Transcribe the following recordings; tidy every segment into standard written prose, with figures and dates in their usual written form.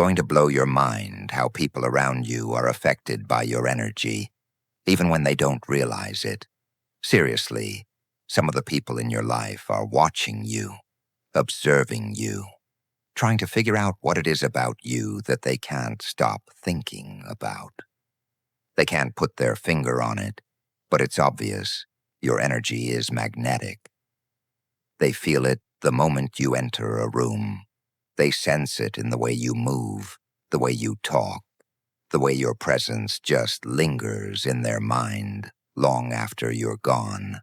Going to blow your mind how people around you are affected by your energy, even when they don't realize it. Seriously, some of the people in your life are watching you, observing you, trying to figure out what it is about you that they can't stop thinking about. They can't put their finger on it, but it's obvious your energy is magnetic. They feel it the moment you enter a room. They sense it in the way you move, the way you talk, the way your presence just lingers in their mind long after you're gone.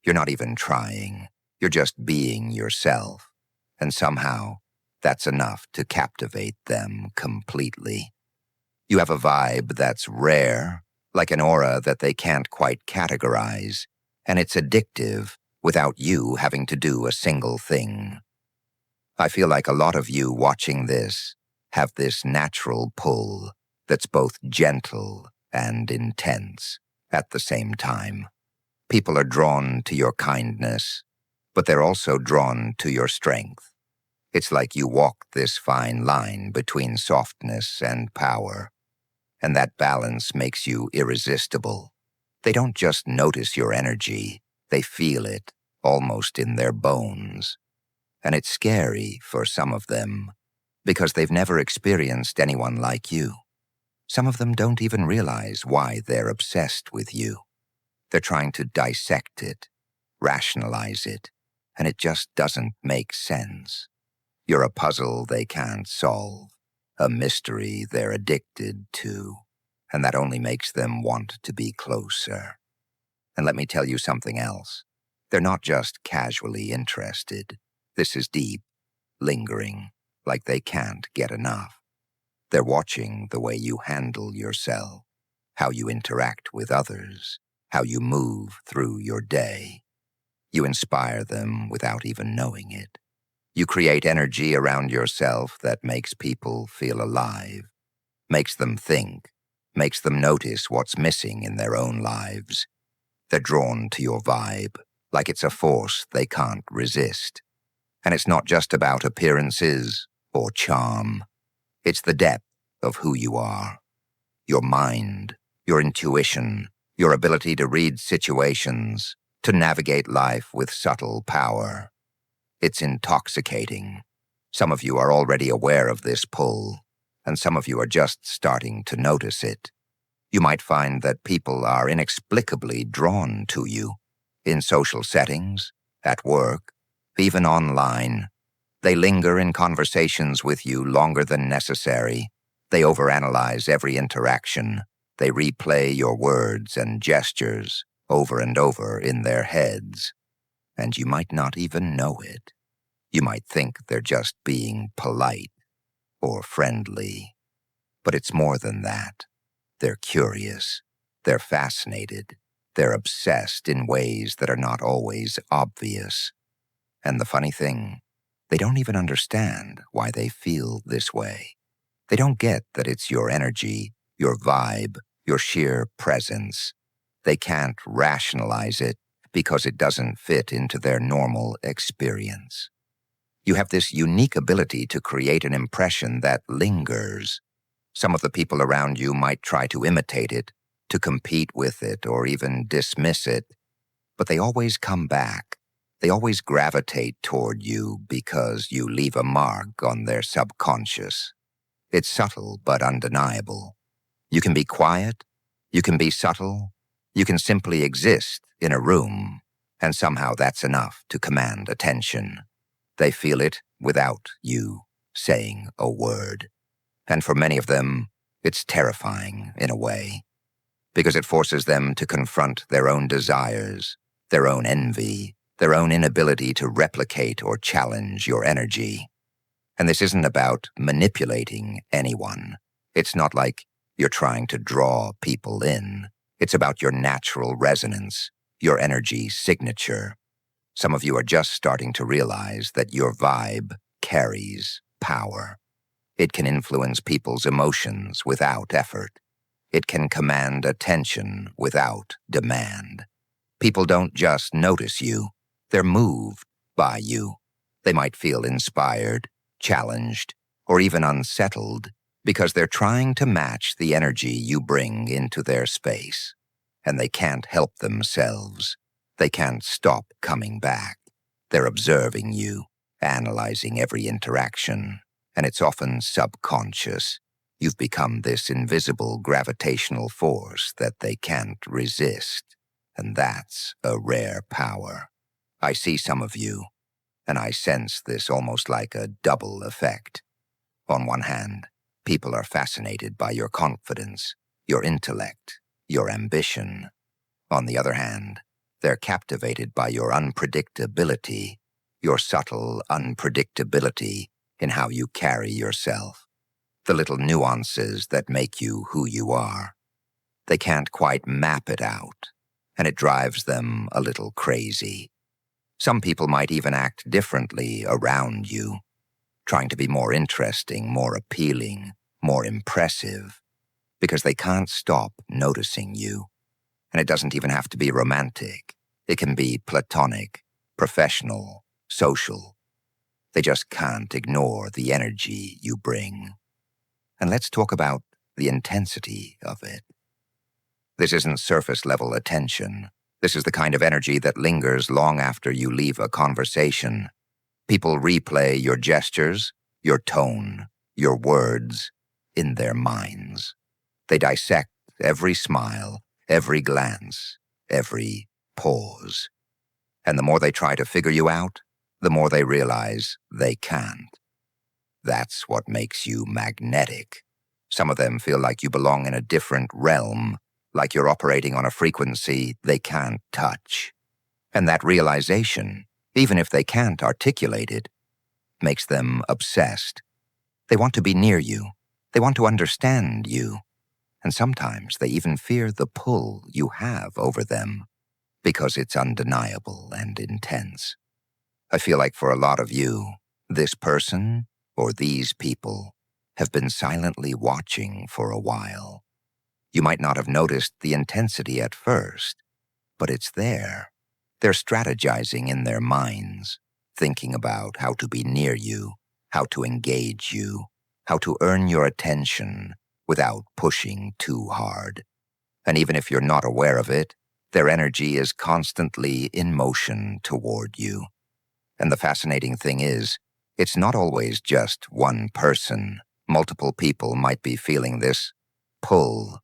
You're not even trying. You're just being yourself. And somehow, that's enough to captivate them completely. You have a vibe that's rare, like an aura that they can't quite categorize, and it's addictive without you having to do a single thing. I feel like a lot of you watching this have this natural pull that's both gentle and intense at the same time. People are drawn to your kindness, but they're also drawn to your strength. It's like you walk this fine line between softness and power, and that balance makes you irresistible. They don't just notice your energy, they feel it, almost in their bones. And it's scary for some of them, because they've never experienced anyone like you. Some of them don't even realize why they're obsessed with you. They're trying to dissect it, rationalize it, and it just doesn't make sense. You're a puzzle they can't solve, a mystery they're addicted to, and that only makes them want to be closer. And let me tell you something else. They're not just casually interested. This is deep, lingering, like they can't get enough. They're watching the way you handle yourself, how you interact with others, how you move through your day. You inspire them without even knowing it. You create energy around yourself that makes people feel alive, makes them think, makes them notice what's missing in their own lives. They're drawn to your vibe, like it's a force they can't resist. And it's not just about appearances or charm. It's the depth of who you are. Your mind, your intuition, your ability to read situations, to navigate life with subtle power. It's intoxicating. Some of you are already aware of this pull, and some of you are just starting to notice it. You might find that people are inexplicably drawn to you in social settings, at work, even online. They linger in conversations with you longer than necessary. They overanalyze every interaction. They replay your words and gestures over and over in their heads. And you might not even know it. You might think they're just being polite or friendly. But it's more than that. They're curious. They're fascinated. They're obsessed in ways that are not always obvious. And the funny thing, they don't even understand why they feel this way. They don't get that it's your energy, your vibe, your sheer presence. They can't rationalize it because it doesn't fit into their normal experience. You have this unique ability to create an impression that lingers. Some of the people around you might try to imitate it, to compete with it, or even dismiss it, but they always come back. They always gravitate toward you because you leave a mark on their subconscious. It's subtle but undeniable. You can be quiet, you can be subtle, you can simply exist in a room, and somehow that's enough to command attention. They feel it without you saying a word. And for many of them, it's terrifying in a way, because it forces them to confront their own desires, their own envy, their own inability to replicate or challenge your energy. And this isn't about manipulating anyone. It's not like you're trying to draw people in. It's about your natural resonance, your energy signature. Some of you are just starting to realize that your vibe carries power. It can influence people's emotions without effort. It can command attention without demand. People don't just notice you. They're moved by you. They might feel inspired, challenged, or even unsettled because they're trying to match the energy you bring into their space, and they can't help themselves. They can't stop coming back. They're observing you, analyzing every interaction, and it's often subconscious. You've become this invisible gravitational force that they can't resist, and that's a rare power. I see some of you, and I sense this almost like a double effect. On one hand, people are fascinated by your confidence, your intellect, your ambition. On the other hand, they're captivated by your unpredictability, your subtle unpredictability in how you carry yourself, the little nuances that make you who you are. They can't quite map it out, and it drives them a little crazy. Some people might even act differently around you, trying to be more interesting, more appealing, more impressive, because they can't stop noticing you. And it doesn't even have to be romantic. It can be platonic, professional, social. They just can't ignore the energy you bring. And let's talk about the intensity of it. This isn't surface-level attention. This is the kind of energy that lingers long after you leave a conversation. People replay your gestures, your tone, your words in their minds. They dissect every smile, every glance, every pause. And the more they try to figure you out, the more they realize they can't. That's what makes you magnetic. Some of them feel like you belong in a different realm, like you're operating on a frequency they can't touch. And that realization, even if they can't articulate it, makes them obsessed. They want to be near you. They want to understand you. And sometimes they even fear the pull you have over them, because it's undeniable and intense. I feel like for a lot of you, this person or these people have been silently watching for a while. You might not have noticed the intensity at first, but it's there. They're strategizing in their minds, thinking about how to be near you, how to engage you, how to earn your attention without pushing too hard. And even if you're not aware of it, their energy is constantly in motion toward you. And the fascinating thing is, it's not always just one person. Multiple people might be feeling this pull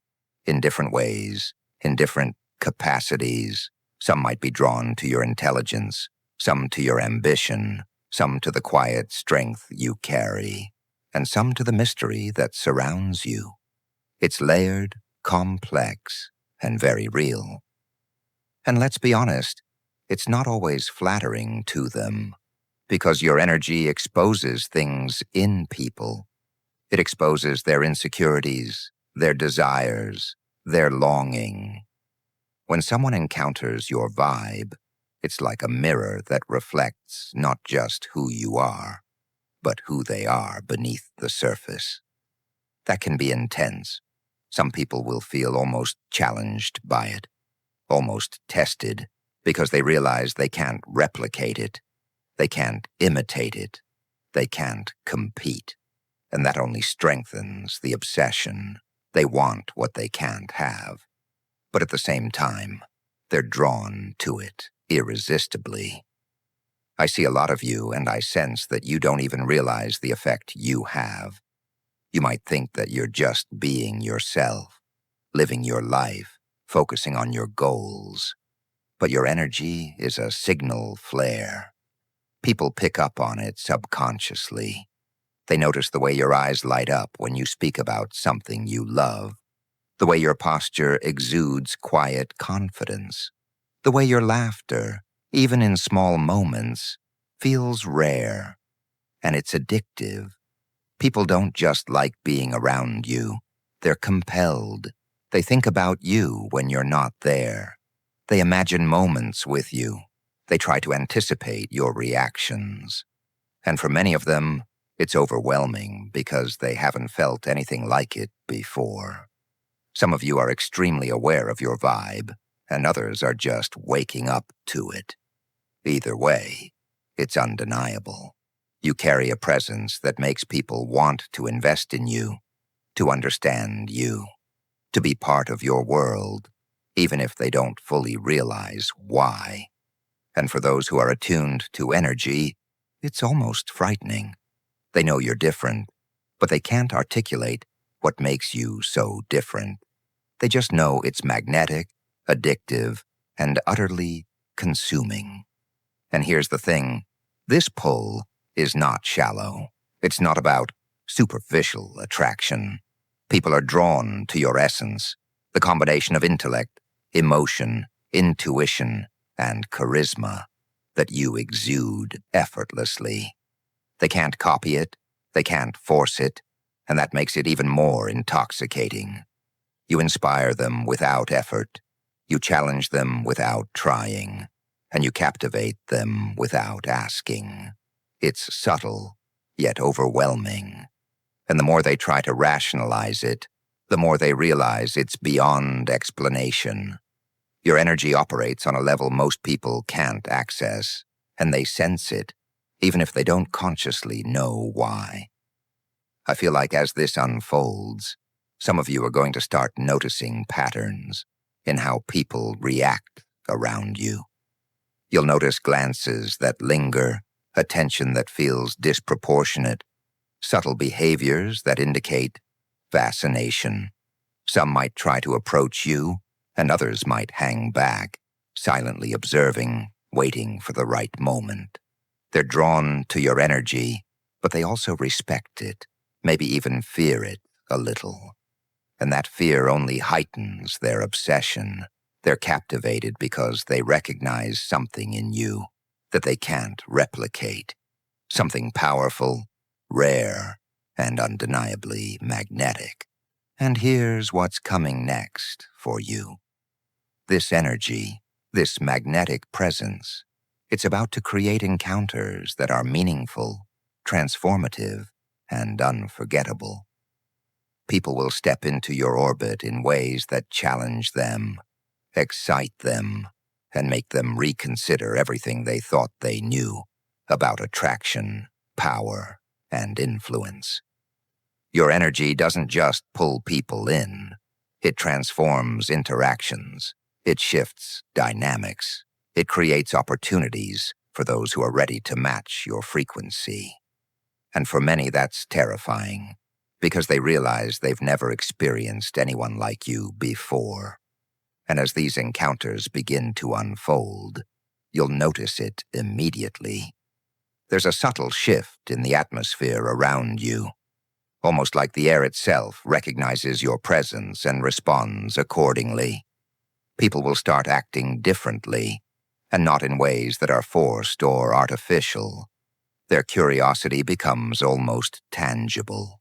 in different ways, in different capacities. Some might be drawn to your intelligence, some to your ambition, some to the quiet strength you carry, and some to the mystery that surrounds you. It's layered, complex, and very real. And let's be honest, it's not always flattering to them, because your energy exposes things in people. It exposes their insecurities, their desires, their longing. When someone encounters your vibe, it's like a mirror that reflects not just who you are, but who they are beneath the surface. That can be intense. Some people will feel almost challenged by it, almost tested, because they realize they can't replicate it, they can't imitate it, they can't compete. And that only strengthens the obsession. They want what they can't have. But at the same time, they're drawn to it irresistibly. I see a lot of you, and I sense that you don't even realize the effect you have. You might think that you're just being yourself, living your life, focusing on your goals. But your energy is a signal flare. People pick up on it subconsciously. They notice the way your eyes light up when you speak about something you love, the way your posture exudes quiet confidence, the way your laughter, even in small moments, feels rare, and it's addictive. People don't just like being around you. They're compelled. They think about you when you're not there. They imagine moments with you. They try to anticipate your reactions. And for many of them, it's overwhelming because they haven't felt anything like it before. Some of you are extremely aware of your vibe, and others are just waking up to it. Either way, it's undeniable. You carry a presence that makes people want to invest in you, to understand you, to be part of your world, even if they don't fully realize why. And for those who are attuned to energy, it's almost frightening. They know you're different, but they can't articulate what makes you so different. They just know it's magnetic, addictive, and utterly consuming. And here's the thing, this pull is not shallow. It's not about superficial attraction. People are drawn to your essence, the combination of intellect, emotion, intuition, and charisma that you exude effortlessly. They can't copy it, they can't force it, and that makes it even more intoxicating. You inspire them without effort, you challenge them without trying, and you captivate them without asking. It's subtle, yet overwhelming. And the more they try to rationalize it, the more they realize it's beyond explanation. Your energy operates on a level most people can't access, and they sense it, even if they don't consciously know why. I feel like as this unfolds, some of you are going to start noticing patterns in how people react around you. You'll notice glances that linger, attention that feels disproportionate, subtle behaviors that indicate fascination. Some might try to approach you, and others might hang back, silently observing, waiting for the right moment. They're drawn to your energy, but they also respect it, maybe even fear it a little. And that fear only heightens their obsession. They're captivated because they recognize something in you that they can't replicate, something powerful, rare, and undeniably magnetic. And here's what's coming next for you. This energy, this magnetic presence, it's about to create encounters that are meaningful, transformative, and unforgettable. People will step into your orbit in ways that challenge them, excite them, and make them reconsider everything they thought they knew about attraction, power, and influence. Your energy doesn't just pull people in. It transforms interactions. It shifts dynamics. It creates opportunities for those who are ready to match your frequency. And for many, that's terrifying, because they realize they've never experienced anyone like you before. And as these encounters begin to unfold, you'll notice it immediately. There's a subtle shift in the atmosphere around you, almost like the air itself recognizes your presence and responds accordingly. People will start acting differently, and not in ways that are forced or artificial. Their curiosity becomes almost tangible.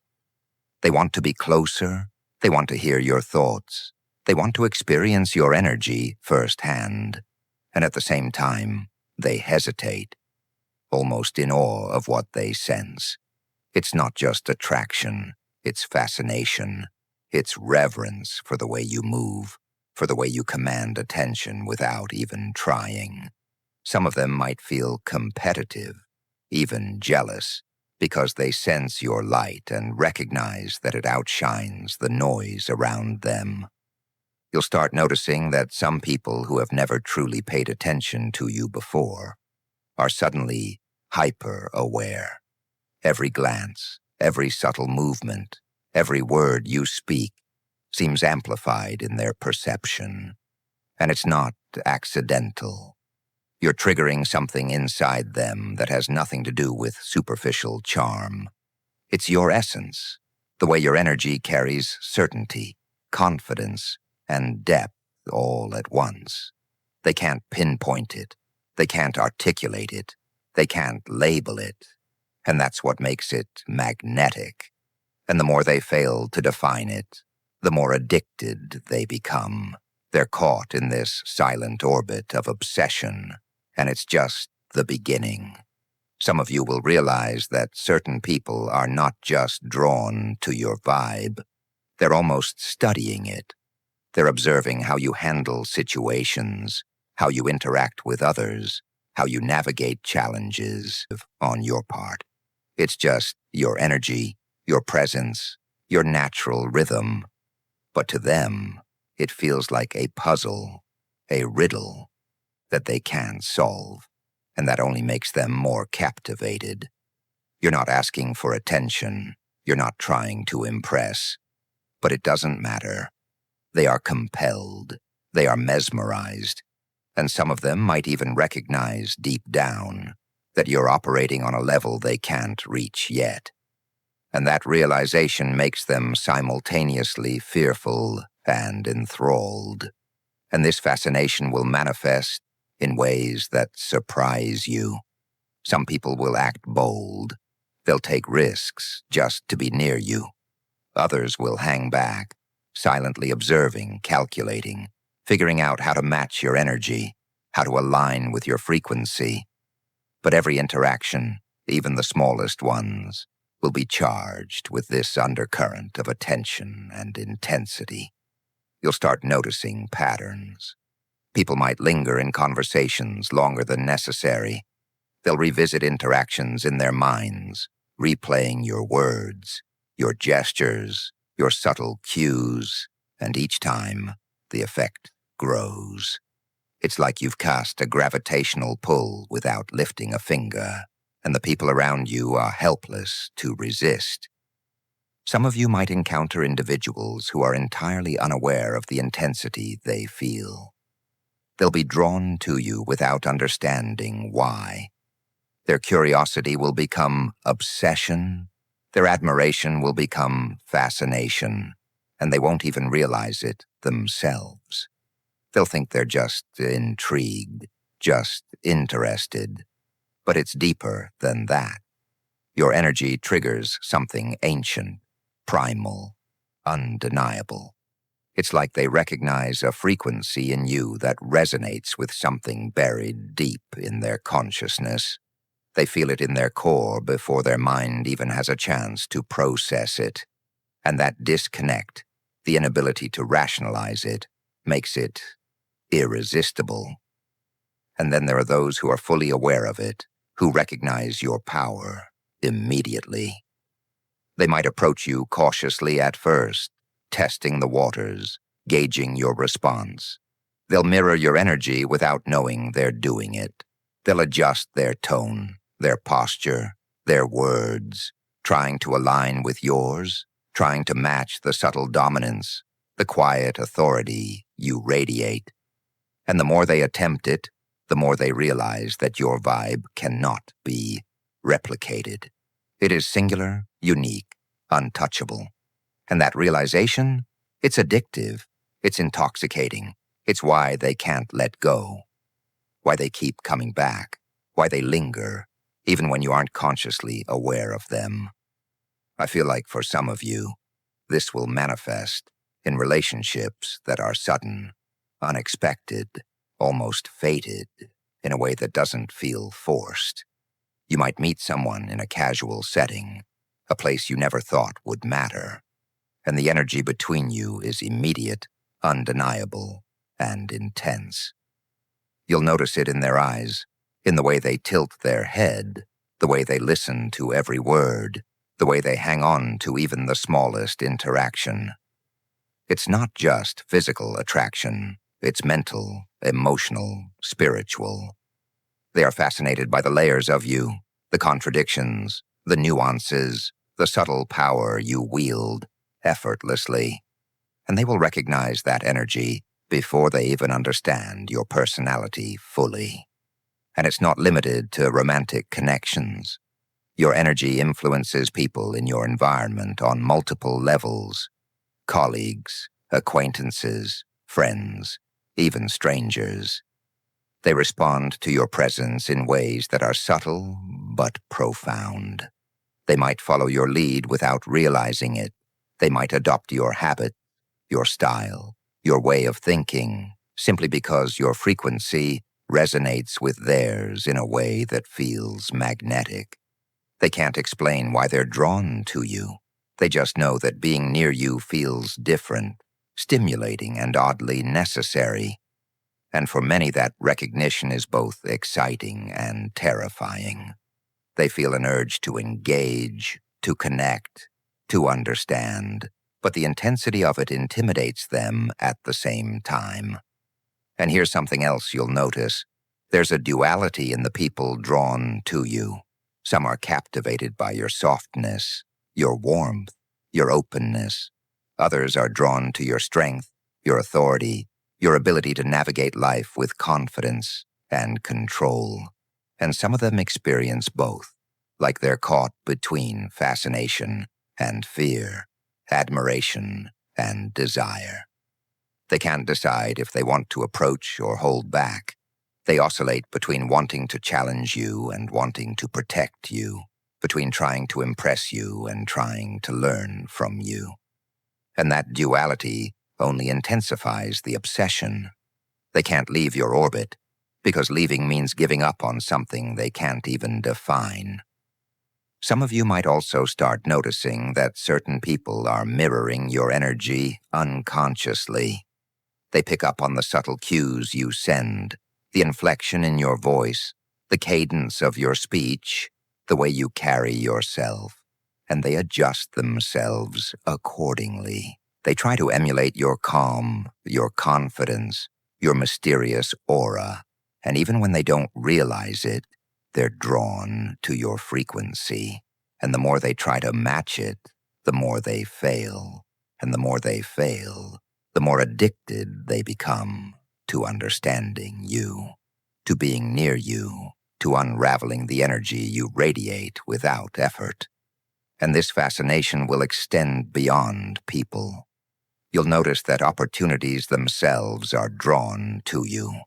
They want to be closer, they want to hear your thoughts, they want to experience your energy firsthand, and at the same time, they hesitate, almost in awe of what they sense. It's not just attraction, it's fascination, it's reverence for the way you move, for the way you command attention without even trying. Some of them might feel competitive, even jealous, because they sense your light and recognize that it outshines the noise around them. You'll start noticing that some people who have never truly paid attention to you before are suddenly hyper-aware. Every glance, every subtle movement, every word you speak seems amplified in their perception. And it's not accidental. You're triggering something inside them that has nothing to do with superficial charm. It's your essence, the way your energy carries certainty, confidence, and depth all at once. They can't pinpoint it. They can't articulate it. They can't label it. And that's what makes it magnetic. And the more they fail to define it, the more addicted they become. They're caught in this silent orbit of obsession, and it's just the beginning. Some of you will realize that certain people are not just drawn to your vibe. They're almost studying it. They're observing how you handle situations, how you interact with others, how you navigate challenges on your part. It's just your energy, your presence, your natural rhythm. But to them, it feels like a puzzle, a riddle that they can't solve, and that only makes them more captivated. You're not asking for attention. You're not trying to impress. But it doesn't matter. They are compelled. They are mesmerized. And some of them might even recognize deep down that you're operating on a level they can't reach yet. And that realization makes them simultaneously fearful and enthralled. And this fascination will manifest in ways that surprise you. Some people will act bold. They'll take risks just to be near you. Others will hang back, silently observing, calculating, figuring out how to match your energy, how to align with your frequency. But every interaction, even the smallest ones, will be charged with this undercurrent of attention and intensity. You'll start noticing patterns. People might linger in conversations longer than necessary. They'll revisit interactions in their minds, replaying your words, your gestures, your subtle cues, and each time, the effect grows. It's like you've cast a gravitational pull without lifting a finger, and the people around you are helpless to resist. Some of you might encounter individuals who are entirely unaware of the intensity they feel. They'll be drawn to you without understanding why. Their curiosity will become obsession. Their admiration will become fascination, and they won't even realize it themselves. They'll think they're just intrigued, just interested. But it's deeper than that. Your energy triggers something ancient, primal, undeniable. It's like they recognize a frequency in you that resonates with something buried deep in their consciousness. They feel it in their core before their mind even has a chance to process it. And that disconnect, the inability to rationalize it, makes it irresistible. And then there are those who are fully aware of it, who recognize your power immediately. They might approach you cautiously at first, testing the waters, gauging your response. They'll mirror your energy without knowing they're doing it. They'll adjust their tone, their posture, their words, trying to align with yours, trying to match the subtle dominance, the quiet authority you radiate. And the more they attempt it, the more they realize that your vibe cannot be replicated. It is singular, unique, untouchable. And that realization, it's addictive, it's intoxicating. It's why they can't let go, why they keep coming back, why they linger, even when you aren't consciously aware of them. I feel like for some of you, this will manifest in relationships that are sudden, unexpected, almost fated, in a way that doesn't feel forced. You might meet someone in a casual setting, a place you never thought would matter, and the energy between you is immediate, undeniable, and intense. You'll notice it in their eyes, in the way they tilt their head, the way they listen to every word, the way they hang on to even the smallest interaction. It's not just physical attraction, it's mental, emotional, spiritual. They are fascinated by the layers of you, the contradictions, the nuances, the subtle power you wield effortlessly. And they will recognize that energy before they even understand your personality fully. And it's not limited to romantic connections. Your energy influences people in your environment on multiple levels: colleagues, acquaintances, friends, even strangers. They respond to your presence in ways that are subtle but profound. They might follow your lead without realizing it. They might adopt your habit, your style, your way of thinking, simply because your frequency resonates with theirs in a way that feels magnetic. They can't explain why they're drawn to you. They just know that being near you feels different, stimulating, and oddly necessary. And for many, that recognition is both exciting and terrifying. They feel an urge to engage, to connect, to understand, but the intensity of it intimidates them at the same time. And here's something else you'll notice. There's a duality in the people drawn to you. Some are captivated by your softness, your warmth, your openness. Others are drawn to your strength, your authority, your ability to navigate life with confidence and control. And some of them experience both, like they're caught between fascination and fear, admiration and desire. They can't decide if they want to approach or hold back. They oscillate between wanting to challenge you and wanting to protect you, between trying to impress you and trying to learn from you. And that duality only intensifies the obsession. They can't leave your orbit, because leaving means giving up on something they can't even define. Some of you might also start noticing that certain people are mirroring your energy unconsciously. They pick up on the subtle cues you send, the inflection in your voice, the cadence of your speech, the way you carry yourself, and they adjust themselves accordingly. They try to emulate your calm, your confidence, your mysterious aura, and even when they don't realize it, they're drawn to your frequency. And the more they try to match it, the more they fail. And the more they fail, the more addicted they become to understanding you, to being near you, to unraveling the energy you radiate without effort. And this fascination will extend beyond people. You'll notice that opportunities themselves are drawn to you.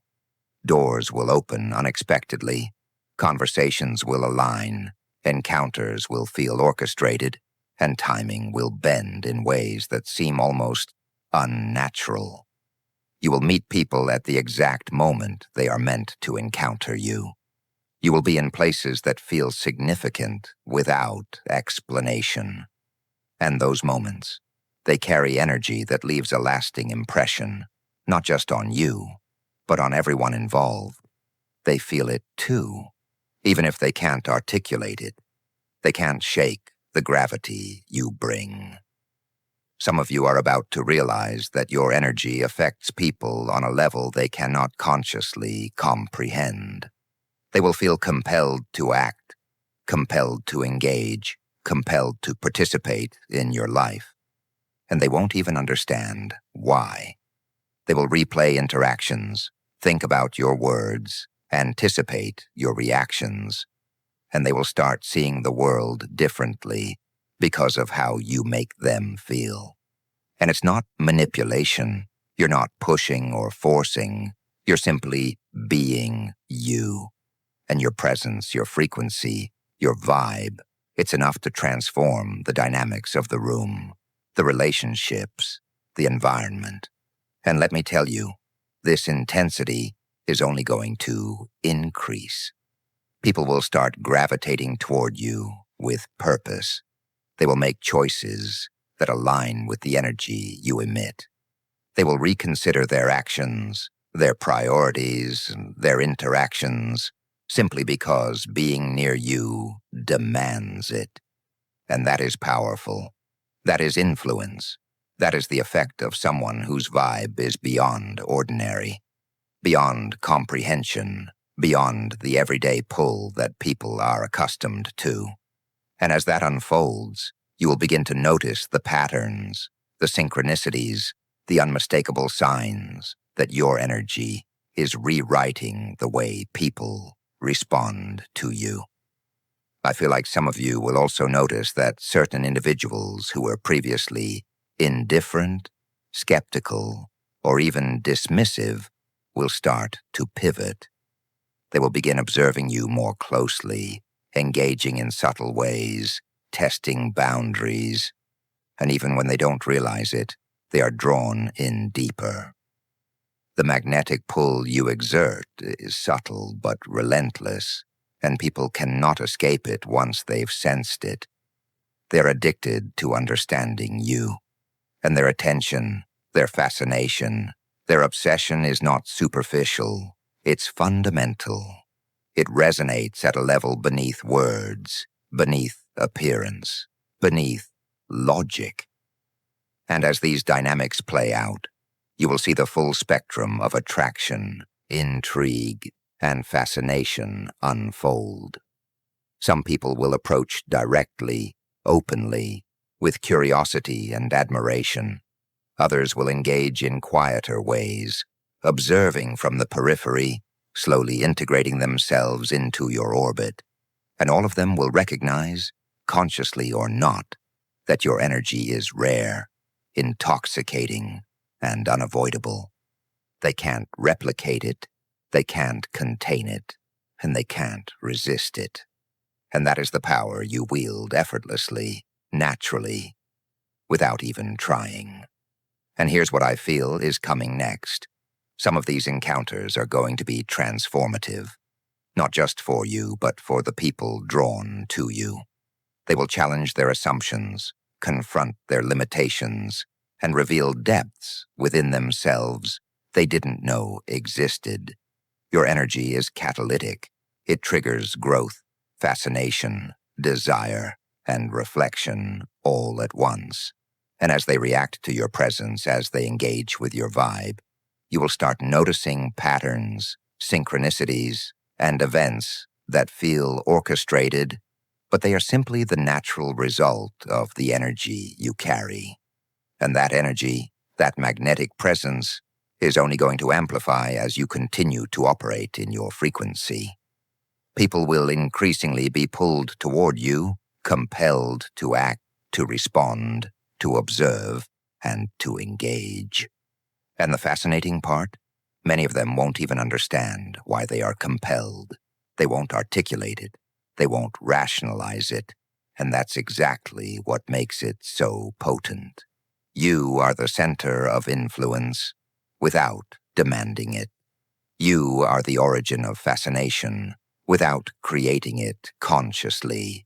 Doors will open unexpectedly, conversations will align, encounters will feel orchestrated, and timing will bend in ways that seem almost unnatural. You will meet people at the exact moment they are meant to encounter you. You will be in places that feel significant without explanation. And those moments, they carry energy that leaves a lasting impression, not just on you, but on everyone involved. They feel it too, even if they can't articulate it. They can't shake the gravity you bring. Some of you are about to realize that your energy affects people on a level they cannot consciously comprehend. They will feel compelled to act, compelled to engage, compelled to participate in your life. And they won't even understand why. They will replay interactions, think about your words, anticipate your reactions, and they will start seeing the world differently because of how you make them feel. And it's not manipulation. You're not pushing or forcing. You're simply being you. And your presence, your frequency, your vibe, it's enough to transform the dynamics of the room, the relationships, the environment. And let me tell you, this intensity is only going to increase. People will start gravitating toward you with purpose. They will make choices that align with the energy you emit. They will reconsider their actions, their priorities, their interactions, simply because being near you demands it. And that is powerful. That is influence. That is the effect of someone whose vibe is beyond ordinary, beyond comprehension, beyond the everyday pull that people are accustomed to. And as that unfolds, you will begin to notice the patterns, the synchronicities, the unmistakable signs that your energy is rewriting the way people respond to you. I feel like some of you will also notice that certain individuals who were previously indifferent, skeptical, or even dismissive will start to pivot. They will begin observing you more closely, engaging in subtle ways, testing boundaries, and even when they don't realize it, they are drawn in deeper. The magnetic pull you exert is subtle but relentless, and people cannot escape it once they've sensed it. They're addicted to understanding you, and their attention, their fascination, their obsession is not superficial, it's fundamental. It resonates at a level beneath words, beneath appearance, beneath logic. And as these dynamics play out, you will see the full spectrum of attraction, intrigue, and fascination unfold. Some people will approach directly, openly, with curiosity and admiration. Others will engage in quieter ways, observing from the periphery, slowly integrating themselves into your orbit. And all of them will recognize, consciously or not, that your energy is rare, intoxicating, and unavoidable. They can't replicate it, they can't contain it, and they can't resist it. And that is the power you wield effortlessly, naturally, without even trying. And here's what I feel is coming next. Some of these encounters are going to be transformative, not just for you, but for the people drawn to you. They will challenge their assumptions, confront their limitations, and reveal depths within themselves they didn't know existed. Your energy is catalytic. It triggers growth, fascination, desire, and reflection all at once. And as they react to your presence, as they engage with your vibe, you will start noticing patterns, synchronicities, and events that feel orchestrated, but they are simply the natural result of the energy you carry. And that energy, that magnetic presence, is only going to amplify as you continue to operate in your frequency. People will increasingly be pulled toward you, compelled to act, to respond, to observe, and to engage. And the fascinating part? Many of them won't even understand why they are compelled. They won't articulate it. They won't rationalize it. And that's exactly what makes it so potent. You are the center of influence without demanding it. You are the origin of fascination without creating it consciously.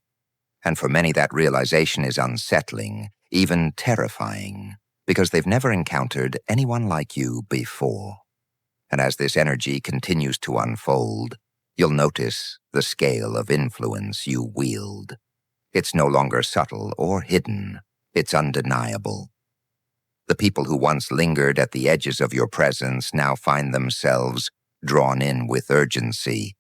And for many, that realization is unsettling, even terrifying, because they've never encountered anyone like you before. And as this energy continues to unfold, you'll notice the scale of influence you wield. It's no longer subtle or hidden. It's undeniable. The people who once lingered at the edges of your presence now find themselves drawn in with urgency,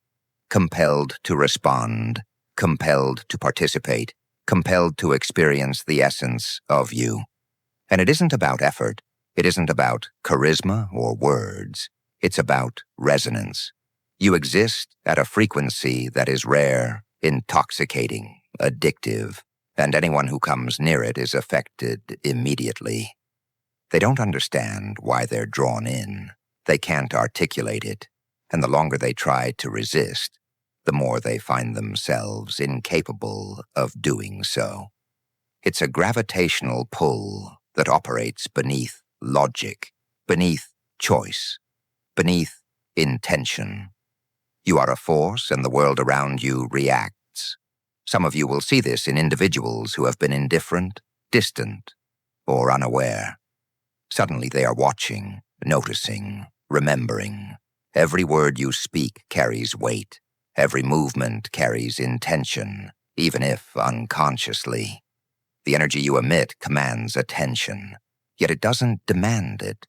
compelled to respond, compelled to participate, compelled to experience the essence of you. And it isn't about effort. It isn't about charisma or words. It's about resonance. You exist at a frequency that is rare, intoxicating, addictive, and anyone who comes near it is affected immediately. They don't understand why they're drawn in. They can't articulate it, and the longer they try to resist, the more they find themselves incapable of doing so. It's a gravitational pull that operates beneath logic, beneath choice, beneath intention. You are a force, and the world around you reacts. Some of you will see this in individuals who have been indifferent, distant, or unaware. Suddenly they are watching, noticing, remembering. Every word you speak carries weight. Every movement carries intention, even if unconsciously. The energy you emit commands attention, yet it doesn't demand it.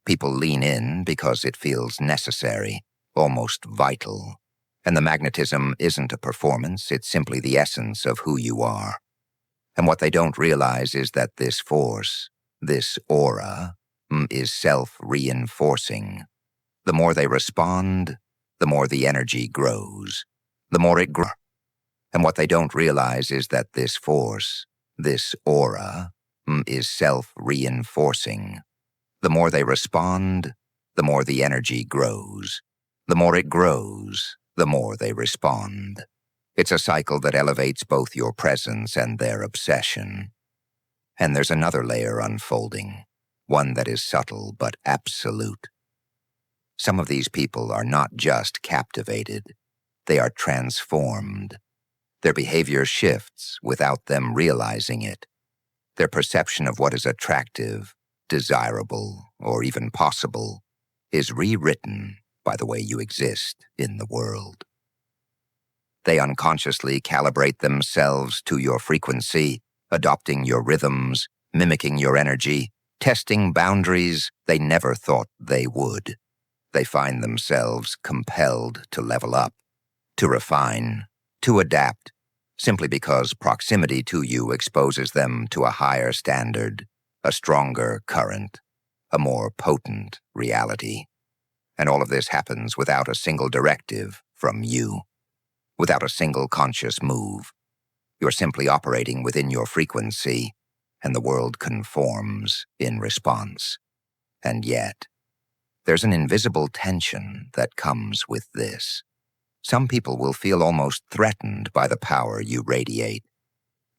People lean in because it feels necessary, almost vital. And the magnetism isn't a performance, it's simply the essence of who you are. And what they don't realize is that this force, this aura, is self-reinforcing. The more they respond, the more the energy grows. The more it grows. And what they don't realize is that this force, this aura, is self-reinforcing. The more they respond, the more the energy grows. The more it grows, the more they respond. It's a cycle that elevates both your presence and their obsession. And there's another layer unfolding, one that is subtle but absolute. Some of these people are not just captivated, they are transformed. Their behavior shifts without them realizing it. Their perception of what is attractive, desirable, or even possible is rewritten by the way you exist in the world. They unconsciously calibrate themselves to your frequency, adopting your rhythms, mimicking your energy, testing boundaries they never thought they would. They find themselves compelled to level up, to refine, to adapt, simply because proximity to you exposes them to a higher standard, a stronger current, a more potent reality. And all of this happens without a single directive from you, without a single conscious move. You're simply operating within your frequency, and the world conforms in response. And yet, there's an invisible tension that comes with this. Some people will feel almost threatened by the power you radiate.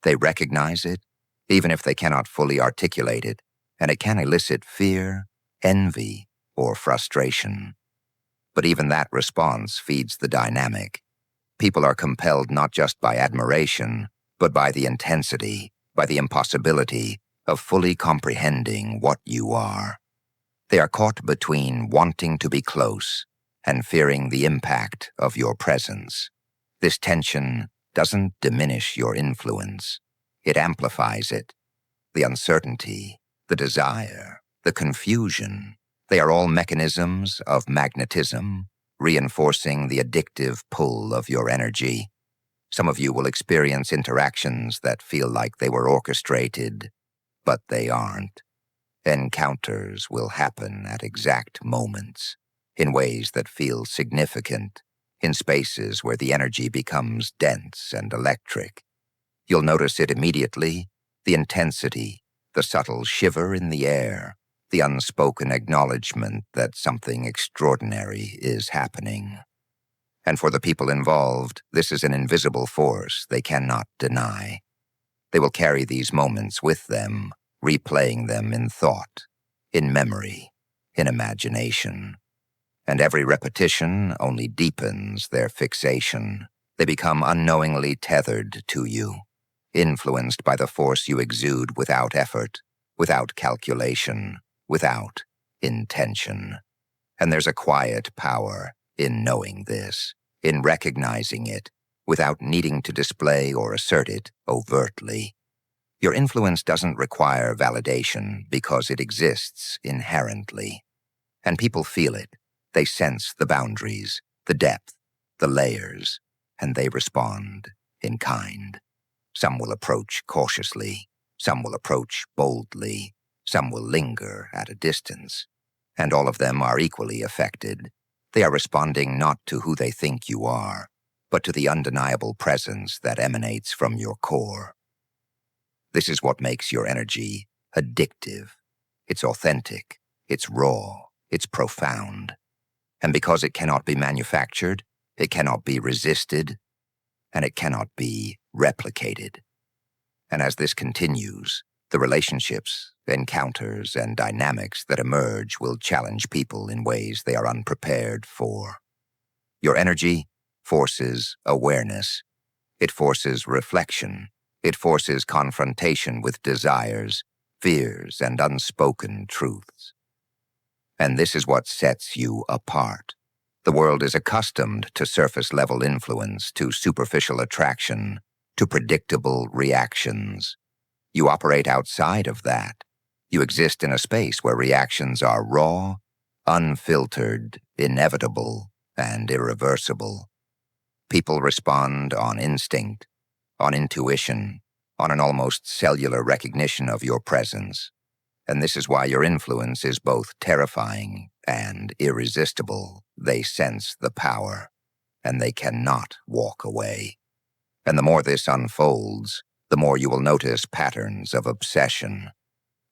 They recognize it, even if they cannot fully articulate it, and it can elicit fear, envy, or frustration. But even that response feeds the dynamic. People are compelled not just by admiration, but by the intensity, by the impossibility of fully comprehending what you are. They are caught between wanting to be close and fearing the impact of your presence. This tension doesn't diminish your influence. It amplifies it. The uncertainty, the desire, the confusion, they are all mechanisms of magnetism, reinforcing the addictive pull of your energy. Some of you will experience interactions that feel like they were orchestrated, but they aren't. Encounters will happen at exact moments, in ways that feel significant, in spaces where the energy becomes dense and electric. You'll notice it immediately, the intensity, the subtle shiver in the air, the unspoken acknowledgement that something extraordinary is happening. And for the people involved, this is an invisible force they cannot deny. They will carry these moments with them, replaying them in thought, in memory, in imagination. And every repetition only deepens their fixation. They become unknowingly tethered to you, influenced by the force you exude without effort, without calculation, without intention. And there's a quiet power in knowing this, in recognizing it, without needing to display or assert it overtly. Your influence doesn't require validation because it exists inherently. And people feel it. They sense the boundaries, the depth, the layers, and they respond in kind. Some will approach cautiously, some will approach boldly, some will linger at a distance. And all of them are equally affected. They are responding not to who they think you are, but to the undeniable presence that emanates from your core. This is what makes your energy addictive. It's authentic, it's raw, it's profound. And because it cannot be manufactured, it cannot be resisted, and it cannot be replicated. And as this continues, the relationships, encounters, and dynamics that emerge will challenge people in ways they are unprepared for. Your energy forces awareness. It forces reflection. It forces confrontation with desires, fears, and unspoken truths. And this is what sets you apart. The world is accustomed to surface-level influence, to superficial attraction, to predictable reactions. You operate outside of that. You exist in a space where reactions are raw, unfiltered, inevitable, and irreversible. People respond on instinct, on intuition, on an almost cellular recognition of your presence. And this is why your influence is both terrifying and irresistible. They sense the power, and they cannot walk away. And the more this unfolds, the more you will notice patterns of obsession.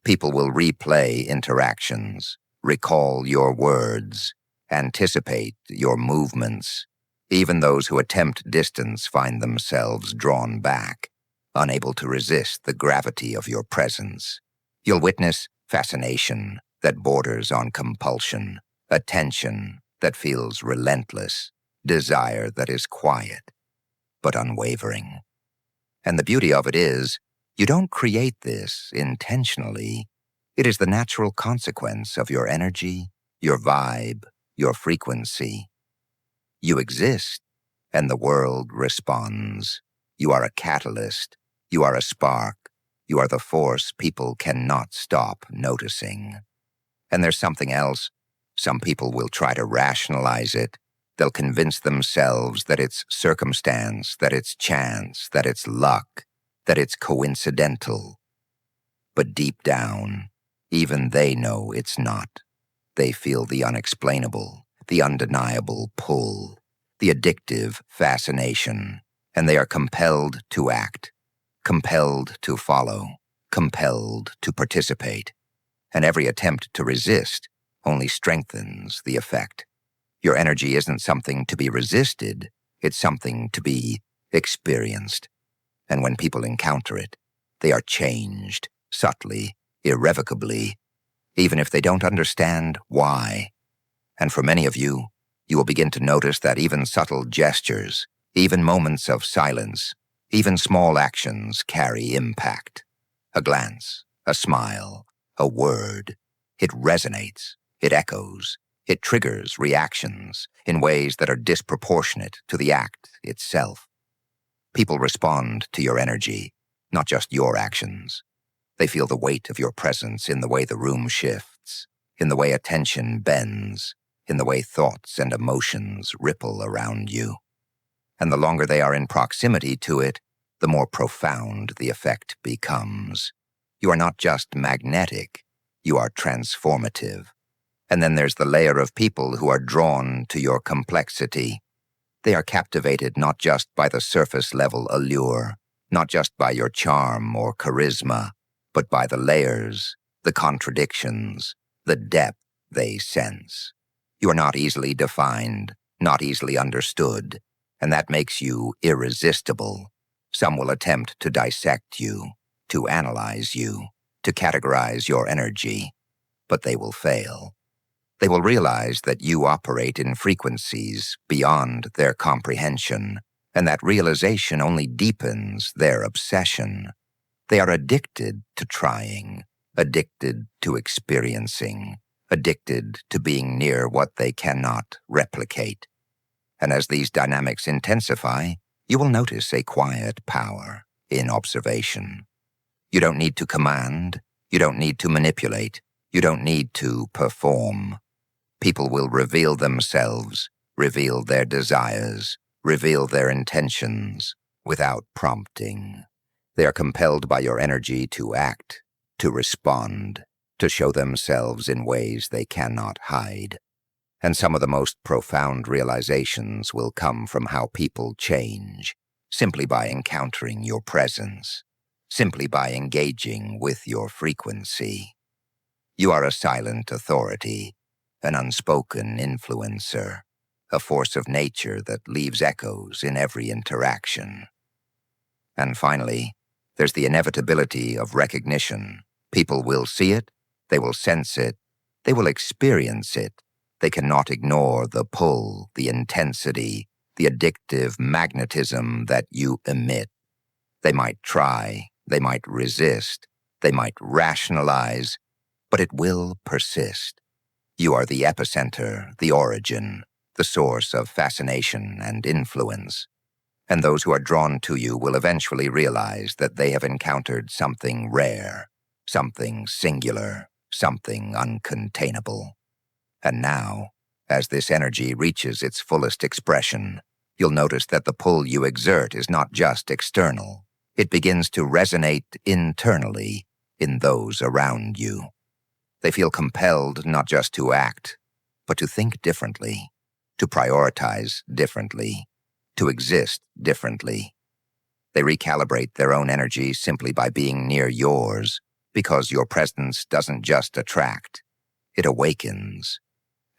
People will replay interactions, recall your words, anticipate your movements. Even those who attempt distance find themselves drawn back, unable to resist the gravity of your presence. You'll witness fascination that borders on compulsion, attention that feels relentless, desire that is quiet, but unwavering. And the beauty of it is, you don't create this intentionally. It is the natural consequence of your energy, your vibe, your frequency. You exist, and the world responds. You are a catalyst. You are a spark. You are the force people cannot stop noticing. And there's something else. Some people will try to rationalize it. They'll convince themselves that it's circumstance, that it's chance, that it's luck, that it's coincidental. But deep down, even they know it's not. They feel the unexplainable, the undeniable pull, the addictive fascination, and they are compelled to act, compelled to follow, compelled to participate. And every attempt to resist only strengthens the effect. Your energy isn't something to be resisted, it's something to be experienced. And when people encounter it, they are changed, subtly, irrevocably, even if they don't understand why. And for many of you, you will begin to notice that even subtle gestures, even moments of silence, even small actions carry impact. A glance, a smile, a word. It resonates, it echoes, it triggers reactions in ways that are disproportionate to the act itself. People respond to your energy, not just your actions. They feel the weight of your presence in the way the room shifts, in the way attention bends, in the way thoughts and emotions ripple around you. And the longer they are in proximity to it, the more profound the effect becomes. You are not just magnetic, you are transformative. And then there's the layer of people who are drawn to your complexity. They are captivated not just by the surface-level allure, not just by your charm or charisma, but by the layers, the contradictions, the depth they sense. You are not easily defined, not easily understood, and that makes you irresistible. Some will attempt to dissect you, to analyze you, to categorize your energy, but they will fail. They will realize that you operate in frequencies beyond their comprehension, and that realization only deepens their obsession. They are addicted to trying, addicted to experiencing, addicted to being near what they cannot replicate. And as these dynamics intensify, you will notice a quiet power in observation. You don't need to command, you don't need to manipulate, you don't need to perform. People will reveal themselves, reveal their desires, reveal their intentions without prompting. They are compelled by your energy to act, to respond, to show themselves in ways they cannot hide. And some of the most profound realizations will come from how people change, simply by encountering your presence, simply by engaging with your frequency. You are a silent authority, an unspoken influencer, a force of nature that leaves echoes in every interaction. And finally, there's the inevitability of recognition. People will see it, they will sense it, they will experience it. They cannot ignore the pull, the intensity, the addictive magnetism that you emit. They might try, they might resist, they might rationalize, but it will persist. You are the epicenter, the origin, the source of fascination and influence. And those who are drawn to you will eventually realize that they have encountered something rare, something singular, something uncontainable. And now, as this energy reaches its fullest expression, you'll notice that the pull you exert is not just external. It begins to resonate internally in those around you. They feel compelled not just to act, but to think differently, to prioritize differently, to exist differently. They recalibrate their own energy simply by being near yours, because your presence doesn't just attract, it awakens.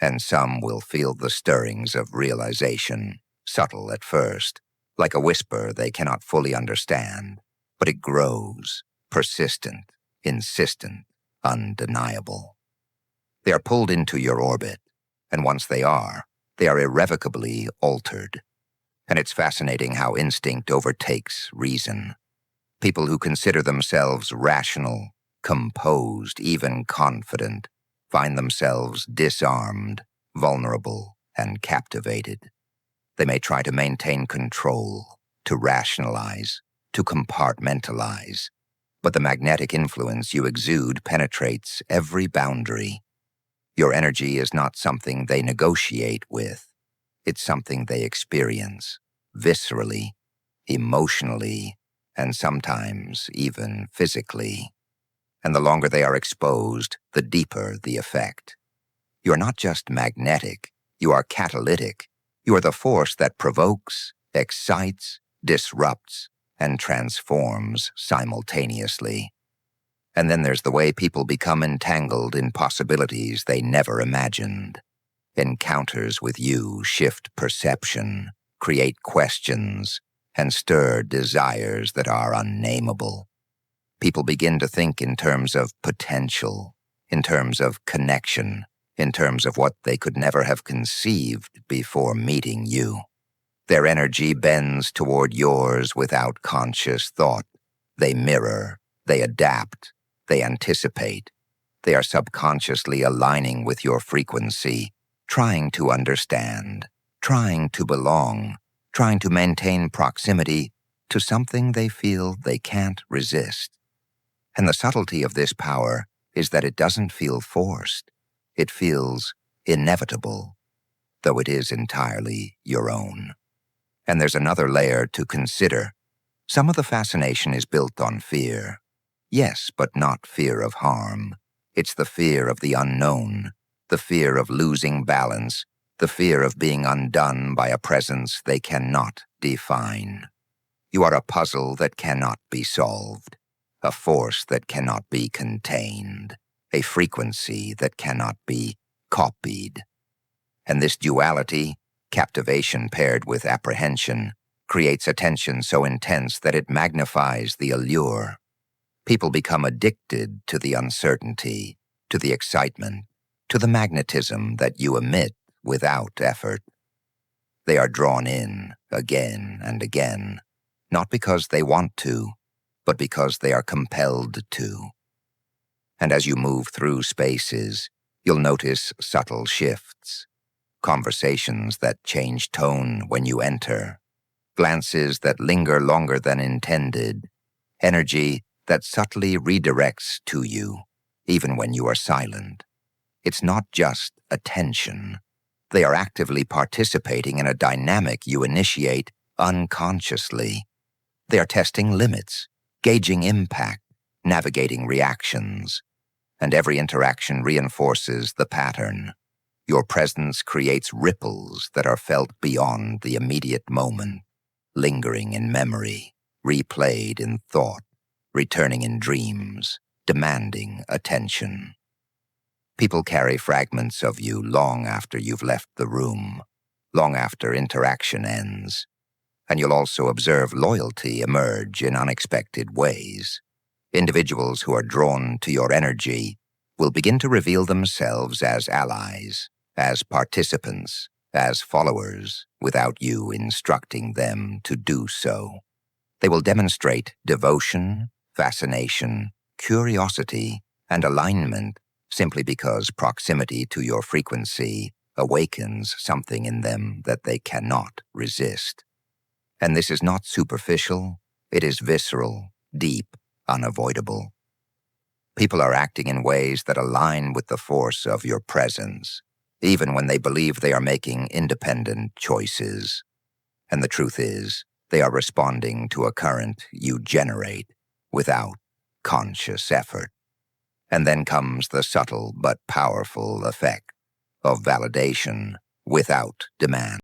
And some will feel the stirrings of realization, subtle at first, like a whisper they cannot fully understand, but it grows, persistent, insistent, undeniable. They are pulled into your orbit, and once they are irrevocably altered. And it's fascinating how instinct overtakes reason. People who consider themselves rational, composed, even confident, find themselves disarmed, vulnerable, and captivated. They may try to maintain control, to rationalize, to compartmentalize, but the magnetic influence you exude penetrates every boundary. Your energy is not something they negotiate with. It's something they experience, viscerally, emotionally, and sometimes even physically. And the longer they are exposed, the deeper the effect. You are not just magnetic, you are catalytic. You are the force that provokes, excites, disrupts, and transforms simultaneously. And then there's the way people become entangled in possibilities they never imagined. Encounters with you shift perception, create questions, and stir desires that are unnameable. People begin to think in terms of potential, in terms of connection, in terms of what they could never have conceived before meeting you. Their energy bends toward yours without conscious thought. They mirror, they adapt, they anticipate. They are subconsciously aligning with your frequency, trying to understand, trying to belong, trying to maintain proximity to something they feel they can't resist. And the subtlety of this power is that it doesn't feel forced. It feels inevitable, though it is entirely your own. And there's another layer to consider. Some of the fascination is built on fear. Yes, but not fear of harm. It's the fear of the unknown, the fear of losing balance, the fear of being undone by a presence they cannot define. You are a puzzle that cannot be solved, a force that cannot be contained, a frequency that cannot be copied. And this duality, captivation paired with apprehension, creates a tension so intense that it magnifies the allure. People become addicted to the uncertainty, to the excitement, to the magnetism that you emit without effort. They are drawn in again and again, not because they want to, but because they are compelled to. And as you move through spaces, you'll notice subtle shifts, conversations that change tone when you enter, glances that linger longer than intended, energy that subtly redirects to you, even when you are silent. It's not just attention. They are actively participating in a dynamic you initiate unconsciously. They are testing limits, gauging impact, navigating reactions. And every interaction reinforces the pattern. Your presence creates ripples that are felt beyond the immediate moment, lingering in memory, replayed in thought, returning in dreams, demanding attention. People carry fragments of you long after you've left the room, long after interaction ends. And you'll also observe loyalty emerge in unexpected ways. Individuals who are drawn to your energy will begin to reveal themselves as allies, as participants, as followers, without you instructing them to do so. They will demonstrate devotion, fascination, curiosity, and alignment simply because proximity to your frequency awakens something in them that they cannot resist. And this is not superficial, it is visceral, deep, unavoidable. People are acting in ways that align with the force of your presence, even when they believe they are making independent choices. And the truth is, they are responding to a current you generate without conscious effort. And then comes the subtle but powerful effect of validation without demand.